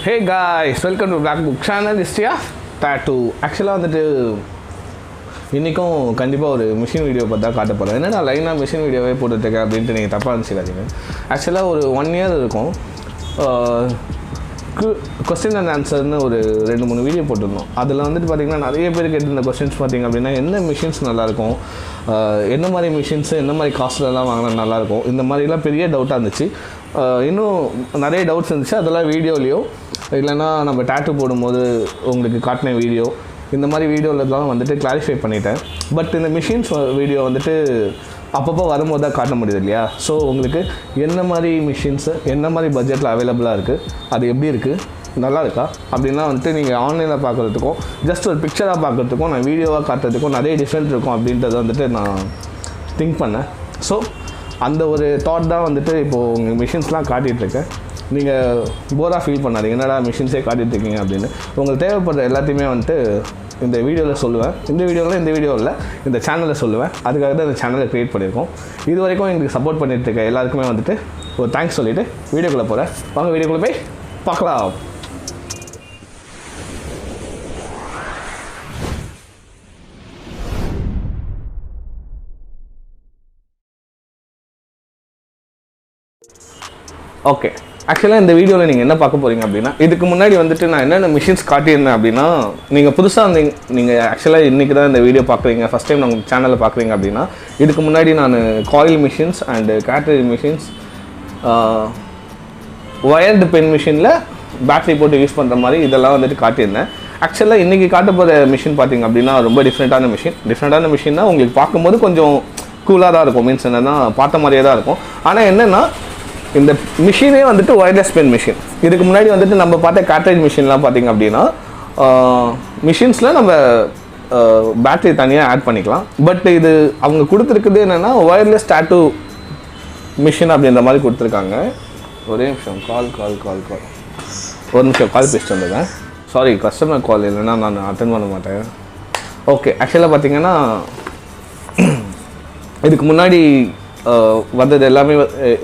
Hey guys, welcome to Black Book channel. Is tattoo. Actually வந்துட்டு இன்னைக்கும் கண்டிப்பாக ஒரு மிஷின் வீடியோ பார்த்தா காட்ட போகிறேன். என்னடா லைனாக மிஷின் வீடியோவே போட்டுருக்கேன் அப்படின்ட்டு நீங்கள் தப்பாக நினச்சிக்காதீங்க. ஆக்சுவலாக ஒரு 1 year இருக்கும் கொஸ்டின் அண்ட் ஆன்சர்னு ஒரு 2-3 வீடியோ போட்டிருந்தோம். அதில் வந்துட்டு பார்த்திங்கன்னா நிறைய பேர் கேட்டிருந்த கொஸ்டின்ஸ் பார்த்திங்க அப்படின்னா என்ன மிஷின்ஸ் நல்லாயிருக்கும், என்ன மாதிரி மிஷின்ஸு என்ன மாதிரி காஸ்ட்லலாம் வாங்கினா நல்லாயிருக்கும், இந்த மாதிரிலாம் பெரிய டவுட்டாக இருந்துச்சு. இன்னும் நிறைய டவுட்ஸ் இருந்துச்சு. அதெல்லாம் வீடியோலேயோ இல்லைன்னா நம்ம டேட்டூ போடும்போது உங்களுக்கு காட்டின வீடியோ இந்த மாதிரி வீடியோவில் தான் வந்துட்டு கிளாரிஃபை பண்ணிட்டேன். பட் இந்த மிஷின்ஸ் வீடியோ வந்துட்டு அப்பப்போ வரும்போது தான் காட்ட முடியுது இல்லையா? ஸோ உங்களுக்கு என்ன மாதிரி மிஷின்ஸு என்ன மாதிரி பட்ஜெட்டில் அவைலபிளாக இருக்குது, அது எப்படி இருக்குது, நல்லா இருக்கா அப்படின்னா வந்துட்டு நீங்கள் ஆன்லைனில் பார்க்குறதுக்கும் ஜஸ்ட் ஒரு பிக்சராக பார்க்குறதுக்கும் நான் வீடியோவாக காட்டுறதுக்கும் நிறைய டிஃப்ரெண்ட் இருக்கும் அப்படின்றத வந்துட்டு நான் திங்க் பண்ணேன். ஸோ அந்த ஒரு தாட் தான் வந்துட்டு இப்போது உங்கள் மிஷின்ஸ்லாம் காட்டிகிட்ருக்கேன். நீங்கள் போராக ஃபீல் பண்ணாதீங்க, என்னடா மிஷின்ஸே காட்டிகிட்ருக்கீங்க அப்படின்னு. உங்களுக்கு தேவைப்படுற எல்லாத்தையுமே வந்துட்டு இந்த வீடியோவில் சொல்லுவேன். இந்த வீடியோவில் இந்த சேனலில் சொல்லுவேன். அதுக்காக தான் இந்த சேனலை க்ரியேட் பண்ணியிருக்கோம். இது வரைக்கும் எங்களுக்கு சப்போர்ட் பண்ணிகிட்டு இருக்க எல்லாருக்குமே வந்துட்டு ஒரு தேங்க்ஸ் சொல்லிவிட்டு வீடியோக்குள்ளே போகிறேன். வாங்க வீடியோக்குள்ளே போய் பார்க்கலாம். ஓகே, ஆக்சுவலாக இந்த வீடியோவில் நீங்கள் என்ன பார்க்க போகிறீங்க அப்படின்னா, இதுக்கு முன்னாடி வந்துட்டு நான் என்னென்ன மிஷின்ஸ் காட்டியிருந்தேன் அப்படின்னா, நீங்கள் புதுசாக நீங்கள் ஆக்சுவலாக இன்றைக்கி தான் இந்த வீடியோ பார்க்குறீங்க, ஃபஸ்ட் டைம் நான் உங்கள் சேனலில் பார்க்குறீங்க அப்படின்னா, இதுக்கு முன்னாடி நான் coil machines and cartridge machines, wired pen மிஷினில் பேட்டரி போட்டு யூஸ் பண்ணுற மாதிரி இதெல்லாம் வந்துட்டு காட்டியிருந்தேன். ஆக்சுவலாக இன்றைக்கி காட்ட போகிற மிஷின் பார்த்திங்க அப்படின்னா ரொம்ப டிஃப்ரெண்ட்டான மிஷின்னா உங்களுக்கு பார்க்கும்போது கொஞ்சம் கூலாக தான் இருக்கும். மீன்ஸ் என்னென்னா பார்த்த மாதிரியே தான் இருக்கும். ஆனால் என்னென்னா இந்த மிஷினே வந்துட்டு ஒயர்லெஸ் பென் மிஷின். இதுக்கு முன்னாடி வந்துட்டு நம்ம பார்த்த கார்ட்ரிட்ஜ் மிஷின்லாம் பார்த்திங்க அப்படின்னா மிஷின்ஸில் நம்ம பேட்டரி தனியாக ஆட் பண்ணிக்கலாம். பட் இது அவங்க கொடுத்துருக்குது என்னென்னா ஒயர்லெஸ் டேட்டூ மிஷின் அப்படின்ற மாதிரி கொடுத்துருக்காங்க. ஒரே நிமிஷம் ஒரு நிமிஷம் கால் பேசிட்டு வந்தேன். சாரி, கஸ்டமர் கால் இல்லைன்னா நான் அட்டென்ட் பண்ண மாட்டேன். ஓகே, ஆக்சுவலாக பார்த்திங்கன்னா இதுக்கு முன்னாடி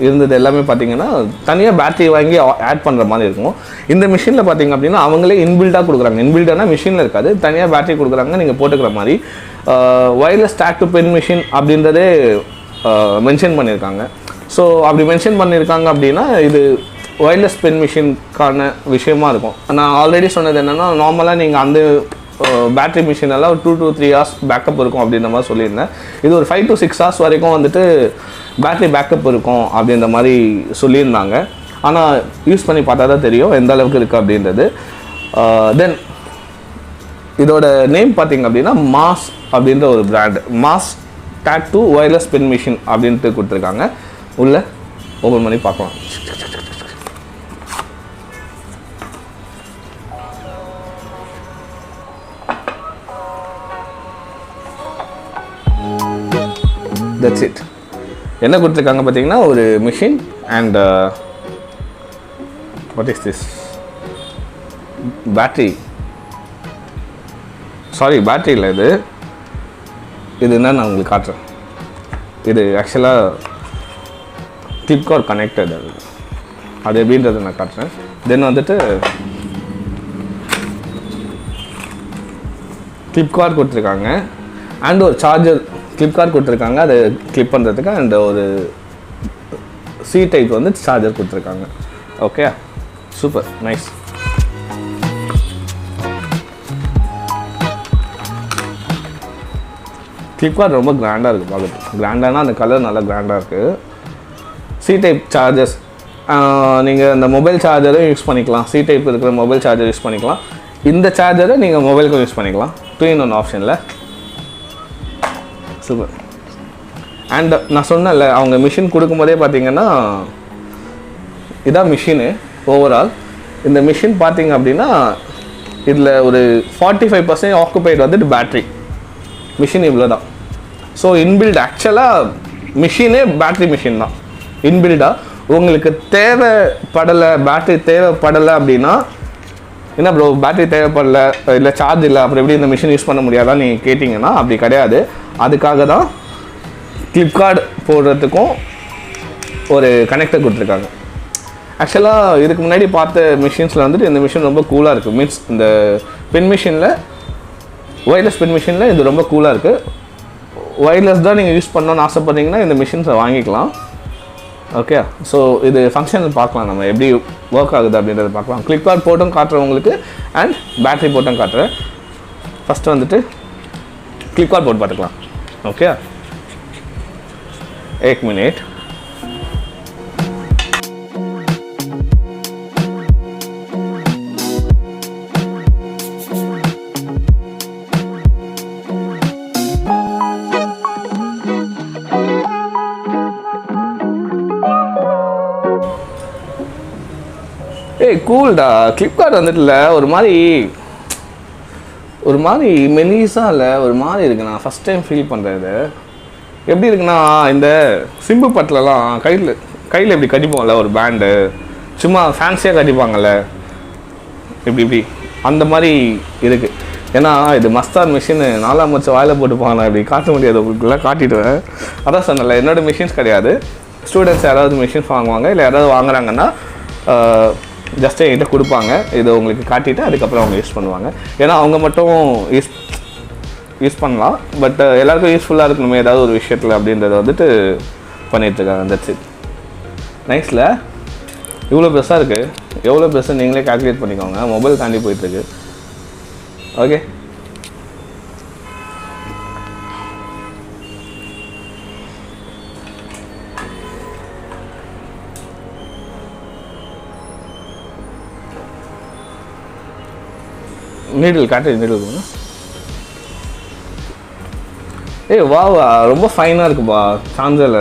இருந்தது எல்லாமே பார்த்திங்கன்னா தனியாக பேட்டரி வாங்கி ஆட் பண்ணுற மாதிரி இருக்கும். இந்த மிஷினில் பார்த்திங்க அப்படின்னா அவங்களே இன்பில்டாக கொடுக்குறாங்க. இன்பில்டானா மிஷினில் இருக்காது, தனியாக பேட்டரி கொடுக்குறாங்க, நீங்கள் போட்டுக்கிற மாதிரி. ஒயர்லெஸ் டேட்டூ பென் மிஷின் அப்படின்றதே மென்ஷன் பண்ணியிருக்காங்க. ஸோ அப்படி மென்ஷன் பண்ணியிருக்காங்க அப்படின்னா இது ஒயர்லெஸ் பென் மிஷினுக்கான விஷயமா இருக்கும். நான் ஆல்ரெடி சொன்னது என்னென்னா, நார்மலாக நீங்கள் அந்த பேட்டரி மிஷின் எல்லாம் ஒரு 2 to 3 hours பேக்கப் இருக்கும் அப்படின்ற மாதிரி சொல்லியிருந்தேன். இது ஒரு 5 to 6 hours வரைக்கும் வந்துட்டு பேட்டரி பேக்கப் இருக்கும் அப்படின்ற மாதிரி சொல்லியிருந்தாங்க. ஆனால் யூஸ் பண்ணி பார்த்தா தான் தெரியும் எந்த அளவுக்கு இருக்குது அப்படின்றது. தென் இதோட நேம் பார்த்திங்க அப்படின்னா மாஸ் அப்படின்ற ஒரு brand, mass tattoo wireless pen machine அப்படின்ட்டு கொடுத்துருக்காங்க. உள்ள ஓப்பன் பண்ணி பார்க்கலாம். That's it. என்ன கொடுத்துருக்காங்க பார்த்தீங்கன்னா ஒரு machine and what is this battery. Sorry, battery இல்லை, இது என்ன நான் உங்களுக்கு காட்டுறேன். இது ஆக்சுவலாக கிளிப்கார்ட் கனெக்டட், அது எப்படின்றத நான் காட்டுறேன். தென் வந்துட்டு கிளிப்கார்ட் கொடுத்துருக்காங்க அண்ட் ஒரு சார்ஜர் கிளிப்கார்ட் கொடுத்துருக்காங்க அதை கிளிப் பண்ணுறதுக்கு, அண்ட் ஒரு சி டைப் வந்து சார்ஜர் கொடுத்துருக்காங்க. Okay, super nice. கிளிப்கார்ட் ரொம்ப கிராண்டாக இருக்குது பார்க்குறது. கிராண்டானா அந்த கலர் நல்லா கிராண்டாக இருக்குது. சி டைப் சார்ஜர்ஸ் நீங்கள் இந்த மொபைல் சார்ஜரும் யூஸ் பண்ணிக்கலாம். சி டைப் இருக்கிற மொபைல் சார்ஜர் யூஸ் பண்ணிக்கலாம். இந்த சார்ஜரை நீங்கள் மொபைலுக்கும் யூஸ் பண்ணிக்கலாம். 2-in-1 ஆப்ஷனில். சூப்பர். அண்ட் நான் சொன்னேன்ல, அவங்க மிஷின் கொடுக்கும்போதே பார்த்தீங்கன்னா இதான் மிஷினு ஓவரால். இந்த மிஷின் பார்த்தீங்க அப்படின்னா இதில் ஒரு 45% ஆக்குபைட் வந்துட்டு பேட்ரி. மிஷின் இவ்வளோ தான். ஸோ இன்பில்ட் ஆக்சுவலாக மிஷினே பேட்ரி மிஷின் தான் இன்பில்டாக. உங்களுக்கு தேவைப்படலை, பேட்ரி தேவைப்படலை அப்படின்னா, என்ன ப்ரோ பேட்டரி தேவைப்படலை இல்லை சார்ஜ் இல்லை அப்புறம் எப்படி இந்த மிஷின் யூஸ் பண்ண முடியாதான் நீங்கள் கேட்டிங்கன்னா அப்படி கிடையாது. அதுக்காக தான் கிளிப்கார்ட் போடுறதுக்கும் ஒரு கனெக்டர் கொடுத்துருக்காங்க. ஆக்சுவலாக இதுக்கு முன்னாடி பார்த்த மிஷின்ஸில் வந்துட்டு இந்த மிஷின் ரொம்ப கூலாக இருக்குது. மீன்ஸ் இந்த பென் மிஷினில், ஒயர்லெஸ் பென் மிஷினில் இது ரொம்ப கூலாக இருக்குது. ஒயர்லெஸ் தான் நீங்கள் யூஸ் பண்ணணும்னு ஆசைப்பட்றீங்கன்னா இந்த மிஷின்ஸை வாங்கிக்கலாம். ஓகே, ஸோ இது ஃபங்க்ஷன் பார்க்கலாம், நம்ம எப்படி ஒர்க் ஆகுது அப்படின்றத பார்க்கலாம். கிளிக் கார்ட் போட்டும் காட்டுறேன் உங்களுக்கு, அண்ட் பேட்டரி போட்டும் காட்டுறேன். ஃபஸ்ட்டு வந்துட்டு கிளிக் கார்ட் போட்டு பார்த்துக்கலாம். Okay, 1 minute. கூல்டா. கிளிப்கார்ட் வந்துட்டுல ஒரு மாதிரி மெலிஸாக இல்லை, ஒரு மாதிரி இருக்குது. நான் ஃபஸ்ட் டைம் ஃபீல் பண்ணுறேன். இது எப்படி இருக்குன்னா, இந்த சிம்பு பட்டிலலாம் கையில் எப்படி கட்டிப்போம்ல ஒரு பேண்டு, சும்மா ஃபேன்சியாக கட்டிப்பாங்கள்ல இப்படி அந்த மாதிரி இருக்குது. ஏன்னா இது மஸ்தார் மிஷின் 4 மச்சம் வாயில் போட்டுப்பாங்க. நான் இப்படி காட்ட முடியாது, உங்களுக்குலாம் காட்டிடுவேன். அதான் சொன்னல, என்னோடய மிஷின்ஸ் கிடையாது. ஸ்டூடெண்ட்ஸ் யாராவது மிஷின்ஸ் வாங்குவாங்க, இல்லை யாராவது வாங்குறாங்கன்னா ஜஸ்ட்டு என்கிட்ட கொடுப்பாங்க. இதை உங்களுக்கு காட்டிட்டு அதுக்கப்புறம் அவங்க யூஸ் பண்ணுவாங்க. ஏன்னா அவங்க மட்டும் யூஸ் பண்ணலாம், பட் எல்லாருக்கும் யூஸ்ஃபுல்லாக இருக்கணுமே ஏதாவது ஒரு விஷயத்தில் அப்படின்றத வந்துட்டு பண்ணிகிட்ருக்காங்க. That's it. நைஸில் இவ்வளோ பெருசாக இருக்குது. எவ்வளோ பெருசாக நீங்களே கால்குலேட் பண்ணிக்கோங்க. மொபைல் தாண்டி போயிட்டுருக்கு. ஓகே, நீடில் காட்டு, நீடில் இருக்குங்க. வா ரொம்ப ஃபைனாக இருக்குப்பா சான்சல்.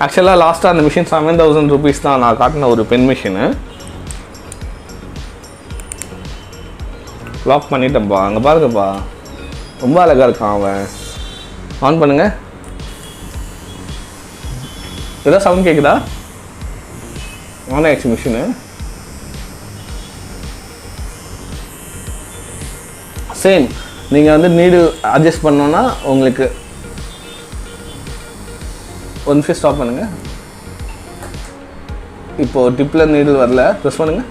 ஆக்சுவலாக லாஸ்ட்டாக அந்த மிஷின் 7,000 rupees தான் நான் காட்டின ஒரு பென் மிஷினு. லாக் பண்ணிட்டேன்ப்பா. அங்கே பாருங்கப்பா, ரொம்ப அழகாக இருக்கான் அவன். ஆன் பண்ணுங்க. ஏதாவது சவுண்ட் கேட்குதா? ஆன் ஆயிடுச்சு மிஷினு. சேம் நீங்கள் வந்து நீடில் அட்ஜஸ்ட் பண்ணோன்னா உங்களுக்கு ஒரு நிமிஷம் ஸ்டாப் பண்ணுங்கள். இப்போது டிப்பில் நீடில் வரல, ப்ரெஸ் பண்ணுங்கள்.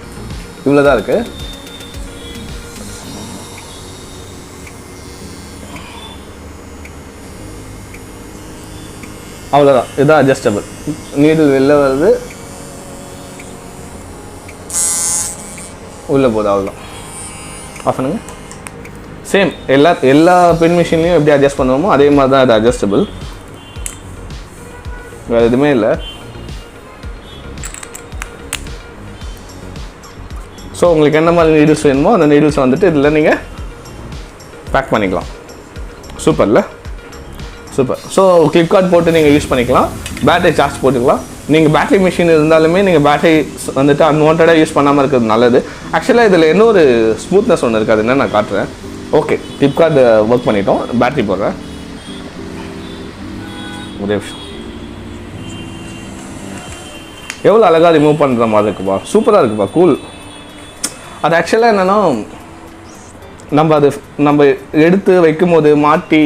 இவ்வளோ தான் இருக்குது. அவ்வளோதான். இதுதான் அட்ஜஸ்டபிள். நீடில் வெளில வருது, உள்ளே போகுது. அவ்வளோதான். ஆஃப் பண்ணுங்கள். சேம் எல்லா பென் மிஷின்லையும் எப்படி அட்ஜஸ்ட் பண்ணுவோமோ அதே மாதிரி தான் இது அட்ஜஸ்டபிள். வேறு எதுவுமே இல்லை. ஸோ உங்களுக்கு என்ன மாதிரி நீடில்ஸ் வேணுமோ அந்த நீடில்ஸை வந்துட்டு இதில் நீங்கள் பேக் பண்ணிக்கலாம். சூப்பரில் சூப்பர். ஸோ கிளிப்கார்ட் போட்டு நீங்கள் யூஸ் பண்ணிக்கலாம். பேட்டரி சார்ஜ் போட்டுக்கலாம். நீங்கள் பேட்டரி மிஷின் இருந்தாலுமே நீங்கள் பேட்டரி வந்துட்டு அன்வான்டாக யூஸ் பண்ணாமல் இருக்கிறது நல்லது. ஆக்சுவலாக இதில் என்ன ஒரு ஸ்மூத்னஸ் ஒன்று இருக்குது, அது என்ன நான் காட்டுறேன். ஓகே, கிளிப்கார்ட் ஒர்க் பண்ணிட்டோம். பேட்டரி போடுறேன். ஒரே விஷயம். எவ்வளோ அழகாக ரிமூவ் பண்ணுற மாதிரி இருக்குப்பா. சூப்பராக இருக்குப்பா. கூல். அது ஆக்சுவலாக என்னென்னா, நம்ம எடுத்து வைக்கும் போது மாட்டி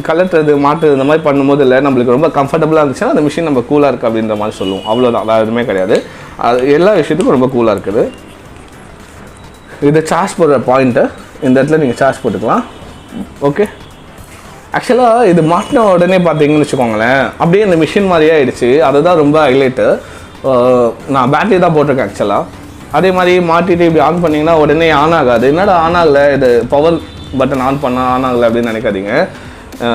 கலட்டுறது மாட்டுறது இந்த மாதிரி பண்ணும்போது இல்லை, நம்மளுக்கு ரொம்ப கம்ஃபர்டபுளாக இருந்துச்சுன்னா அந்த மிஷின் நம்ம கூலாக இருக்குது அப்படின்ற மாதிரி சொல்லுவோம். அவ்வளோதான், வேறு எதுவுமே கிடையாது. அது எல்லா விஷயத்துக்கும் ரொம்ப கூலாக இருக்குது. இதை சார்ஜ் போடுற பாயிண்ட்டு இந்த இடத்துல நீங்கள் சார்ஜ் போட்டுக்கலாம். ஓகே, ஆக்சுவலாக இது மாட்டின உடனே பார்த்தீங்கன்னு வச்சுக்கோங்களேன், அப்படியே இந்த மிஷின் மாதிரியே ஆகிடுச்சு. அதுதான் ரொம்ப ஹைலைட்டு. நான் பேட்டரி தான் போட்டிருக்கேன் ஆக்சுவலாக. அதே மாதிரி மாட்டிட்டு இப்படி ஆன் பண்ணிங்கன்னா உடனே ஆன் ஆகாது. என்னடா ஆன் ஆகலை, இது பவர் பட்டன் ஆன் பண்ணால் ஆன் ஆகலை அப்படின்னு நினைக்காதீங்க.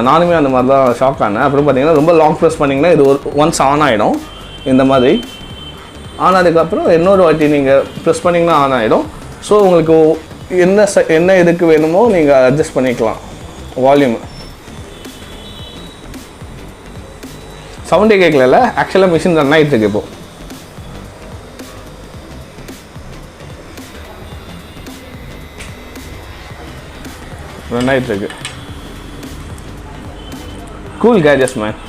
நானுமே அந்த மாதிரி தான் ஷாக் ஆனேன். அப்புறம் பார்த்தீங்கன்னா ரொம்ப லாங் ப்ரெஸ் பண்ணிங்கன்னா இது ஒன்ஸ் ஆன் ஆகிடும். இந்த மாதிரி ஆன் ஆனதுக்கப்புறம் இன்னொரு வாட்டி நீங்கள் ப்ரெஸ் பண்ணிங்கன்னா ஆன் ஆகிடும். ஸோ உங்களுக்கு என்ன இதுக்கு வேணுமோ நீங்கள் அட்ஜஸ்ட் பண்ணிக்கலாம். வால்யூம் சவுண்டே கேட்கல. ஆக்சுவலாக மிஷின் ரன் ஆகிட்டு இருக்கு. இப்போது ரன் ஆகிட்டு இருக்கு. Cool cages man.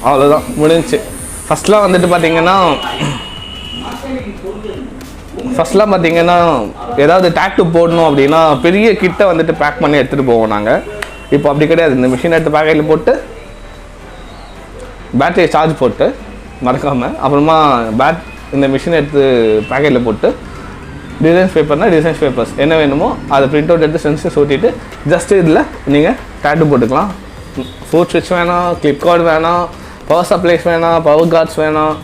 அவ்வளோதான், முடிஞ்சிச்சு. ஃபஸ்ட்லாம் வந்துட்டு பார்த்தீங்கன்னா ஏதாவது டேட்டு போடணும் அப்படின்னா பெரிய கிட்ட வந்துட்டு பேக் பண்ணி எடுத்துகிட்டு போவோம் நாங்கள். இப்போ அப்படி கிடையாது. இந்த மிஷின் எடுத்து பேக்கெட்டில் போட்டு பேட்டரியை சார்ஜ் போட்டு மறக்காமல் அப்புறமா இந்த மிஷினை எடுத்து பேக்கெட்டில் போட்டு டிசைன்ஸ் பேப்பர்னால் டிசைன்ஸ் பேப்பர்ஸ் என்ன வேணுமோ அதை பிரிண்ட் அவுட் எடுத்து சென்சஸ் ஓட்டிட்டு ஜஸ்ட்டு இதில் நீங்கள் டேட்டு போட்டுக்கலாம். ஃபுட் ஸ்விட்ச் வேணாம், கிளிப் கார்டு வேணாம், பவர் சப்ளைஸ் வேணாம், பவர் கார்ட்ஸ் வேணாம்,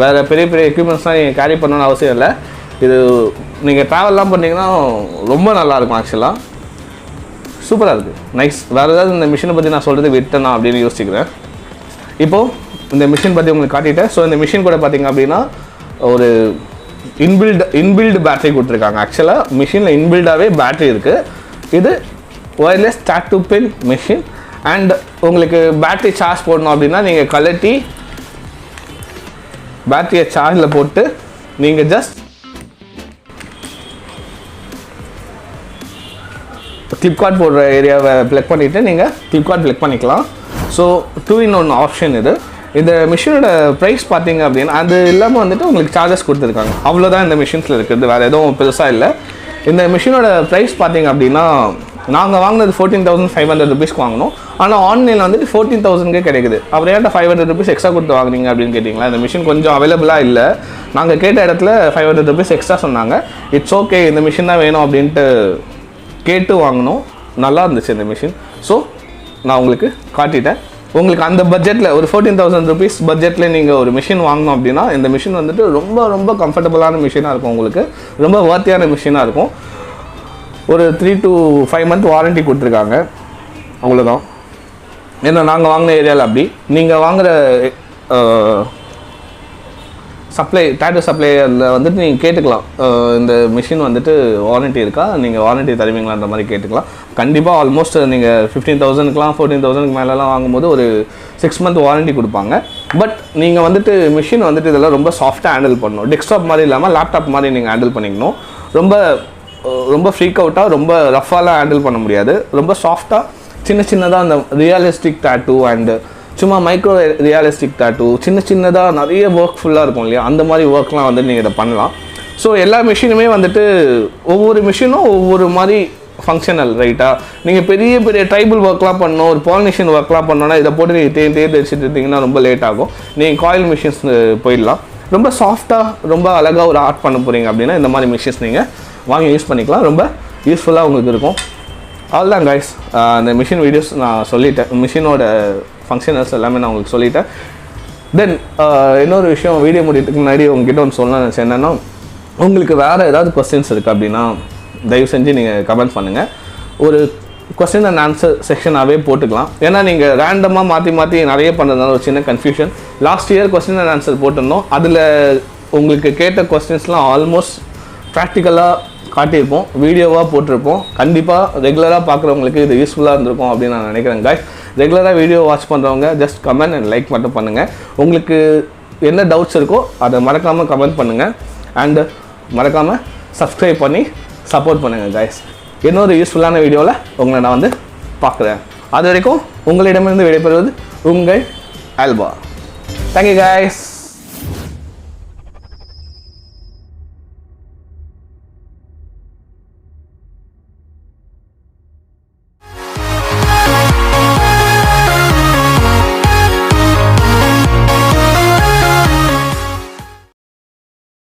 வேறு பெரிய பெரிய எக்யூப்மெண்ட்ஸ்லாம் நீங்கள் கேரி பண்ணணும்னு அவசியம் இல்லை. இது நீங்கள் ட்ராவல்லாம் பண்ணிங்கன்னா ரொம்ப நல்லாயிருக்கும். ஆக்சுவலாக சூப்பராக இருக்குது, நைஸ். வேறு ஏதாவது இந்த மிஷினை பற்றி நான் சொல்கிறது விட்டேனா அப்படின்னு யோசிச்சுக்கிறேன். இப்போது இந்த மிஷின் பற்றி உங்களுக்கு காட்டிட்டேன். ஸோ இந்த மிஷின் கூட பார்த்திங்க அப்படின்னா ஒரு இன்பில்டு பேட்டரி கொடுத்துருக்காங்க. ஆக்சுவலாக மிஷினில் இன்பில்டாகவே பேட்டரி இருக்குது. இது wireless tattoo pen machine. And உங்களுக்கு பேட்டரி சார்ஜ் போடணும் அப்படின்னா நீங்கள் கழட்டி பேட்டரியை சார்ஜில் போட்டு நீங்கள் ஜஸ்ட் கிளிப்கார்ட் போடுற ஏரியாவை ப்ளக் பண்ணிவிட்டு நீங்கள் கிளிப்கார்ட் ப்ளக் பண்ணிக்கலாம். ஸோ 2-in-1 ஆப்ஷன் இது. இந்த மிஷினோட ப்ரைஸ் பார்த்தீங்க அப்படின்னா அது இல்லாமல் வந்துட்டு உங்களுக்கு சார்ஜஸ் கொடுத்துருக்காங்க. அவ்வளோதான் இந்த மிஷின்ஸில் இருக்குது, வேறு எதுவும் பெருசாக இல்லை. இந்த மிஷினோட ப்ரைஸ் பார்த்தீங்க அப்படின்னா நாங்கள் வாங்கினது 14,500 rupeesக்கு வாங்கினோம். ஆனால் ஆன்லைனில் வந்துட்டு 14,000க்கே கிடைக்குது. அப்புறம் ஏன்ட்ட 500 rupees எக்ஸ்ட்ரா கொடுத்து வாங்குறீங்க அப்படின்னு கேட்டிங்களா? இந்த மிஷின் கொஞ்சம் அவைலபிளாக இல்லை. நாங்கள் கேட்ட இடத்துல 500 rupees எக்ஸ்ட்ரா சொன்னாங்க. இட்ஸ் ஓகே, இந்த மிஷின் தான் வேணும் அப்படின்ட்டு கேட்டு வாங்கினோம். நல்லா இருந்துச்சு இந்த மிஷின். ஸோ நான் உங்களுக்கு காட்டிட்டேன். உங்களுக்கு அந்த பட்ஜெட்டில் ஒரு 14,000 rupees பட்ஜெட்டில் நீங்கள் ஒரு மிஷின் வாங்கணும் அப்படின்னா இந்த மிஷின் வந்துட்டு ரொம்ப ரொம்ப கம்ஃபர்டபுளான மிஷினாக இருக்கும். உங்களுக்கு ரொம்ப வர்த்தியான மிஷினாக இருக்கும். ஒரு 3 to 5 month வாரண்ட்டி கொடுத்துருக்காங்க, அவ்வளோதான். ஏன்னா நாங்கள் வாங்கின ஏரியாவில் அப்படி. நீங்கள் வாங்குகிற டேட்டூ சப்ளையரில் வந்துட்டு நீங்கள் கேட்டுக்கலாம், இந்த மிஷின் வந்துட்டு வாரண்ட்டி இருக்கா, நீங்கள் வாரண்ட்டி தருவீங்களான்ற மாதிரி கேட்டுக்கலாம். கண்டிப்பாக ஆல்மோஸ்ட் நீங்கள் 15,000க்குலாம் 14,000க்கு மேலெலாம் வாங்கும்போது ஒரு 6 month வாரண்ட்டி கொடுப்பாங்க. பட் நீங்கள் வந்துட்டு மிஷின் வந்துட்டு இதெல்லாம் ரொம்ப சாஃப்டாக ஹேண்டில் பண்ணணும். டெஸ்க்டாப் மாதிரி இல்லாமல் லேப்டாப் மாதிரி நீங்கள் ஹேண்டில் பண்ணிக்கணும். ரொம்ப ஃப்ரீக் அவுட்டாக ரொம்ப ரஃபாலாம் ஹேண்டில் பண்ண முடியாது. ரொம்ப சாஃப்டாக சின்னதாக அந்த ரியலிஸ்டிக் டேட்டூ அண்டு சும்மா மைக்ரோ ரியலிஸ்டிக் டேட்டூ சின்னதாக நிறைய ஒர்க் ஃபுல்லாக இருக்கும் இல்லையா, அந்த மாதிரி ஒர்க்லாம் வந்துட்டு நீங்கள் இதை பண்ணலாம். ஸோ எல்லா மிஷினுமே வந்துட்டு ஒவ்வொரு மிஷினும் ஒவ்வொரு மாதிரி ஃபங்க்ஷனல், ரைட்டாக? நீங்கள் பெரிய பெரிய ட்ரைபிள் ஒர்க்லாம் பண்ணணும், ஒரு பாலினேஷன் ஒர்க்லாம் பண்ணோன்னா இதை போட்டு நீங்கள் தேடி வச்சுட்டு இருந்தீங்கன்னா ரொம்ப லேட் ஆகும். நீங்கள் காயில் மிஷின்ஸ் போயிடலாம். ரொம்ப சாஃப்டாக ரொம்ப அழகாக ஒரு ஆர்ட் பண்ண போகிறீங்க அப்படின்னா இந்த மாதிரி மிஷின்ஸ் நீங்கள் வாங்கி யூஸ் பண்ணிக்கலாம். ரொம்ப யூஸ்ஃபுல்லாக உங்களுக்கு இருக்கும். அவ்வளோதான் கைஸ், அந்த மிஷின் வீடியோஸ் நான் சொல்லிட்டேன். மிஷினோட ஃபங்க்ஷனல்ஸ் எல்லாமே நான் உங்களுக்கு சொல்லிட்டேன். தென் இன்னொரு விஷயம், வீடியோ முடியறதுக்கு முன்னாடி உங்ககிட்ட ஒன்று சொல்லணும்னு நினச்சேன். என்னென்னா, உங்களுக்கு வேறு ஏதாவது கொஸ்டின்ஸ் இருக்குது அப்படின்னா தயவு செஞ்சு நீங்கள் கமெண்ட் பண்ணுங்கள். ஒரு கொஸ்டின் அண்ட் ஆன்சர் செக்ஷனாகவே போட்டுக்கலாம். ஏன்னா நீங்கள் ரேண்டமாக மாற்றி நிறைய பண்ணுறதுனால ஒரு சின்ன confusion. Last year question and answer போட்டிருந்தோம். அதில் உங்களுக்கு கேட்ட கொஸ்டின்ஸ்லாம் ஆல்மோஸ்ட் ப்ராக்டிக்கலாக காட்டியிருப்போம், வீடியோவாக போட்டிருப்போம். கண்டிப்பாக ரெகுலராக பார்க்குறவங்களுக்கு இது யூஸ்ஃபுல்லாக இருந்திருக்கும் அப்படின்னு நான் நினைக்கிறேன் guys. ரெகுலராக வீடியோ வாட்ச் பண்ணுறவங்க ஜஸ்ட் கமெண்ட் அண்ட் லைக் மட்டும் பண்ணுங்கள். உங்களுக்கு என்ன டவுட்ஸ் இருக்கோ அதை மறக்காமல் கமெண்ட் பண்ணுங்கள். அண்டு மறக்காமல் சப்ஸ்கிரைப் பண்ணி சப்போர்ட் பண்ணுங்கள் guys. இன்னொரு யூஸ்ஃபுல்லான வீடியோவில் உங்களை நான் வந்து பார்க்குறேன். அது வரைக்கும் உங்களிடமிருந்து விடைபெறுவது உங்கள் ஆல்பா. Thank you guys.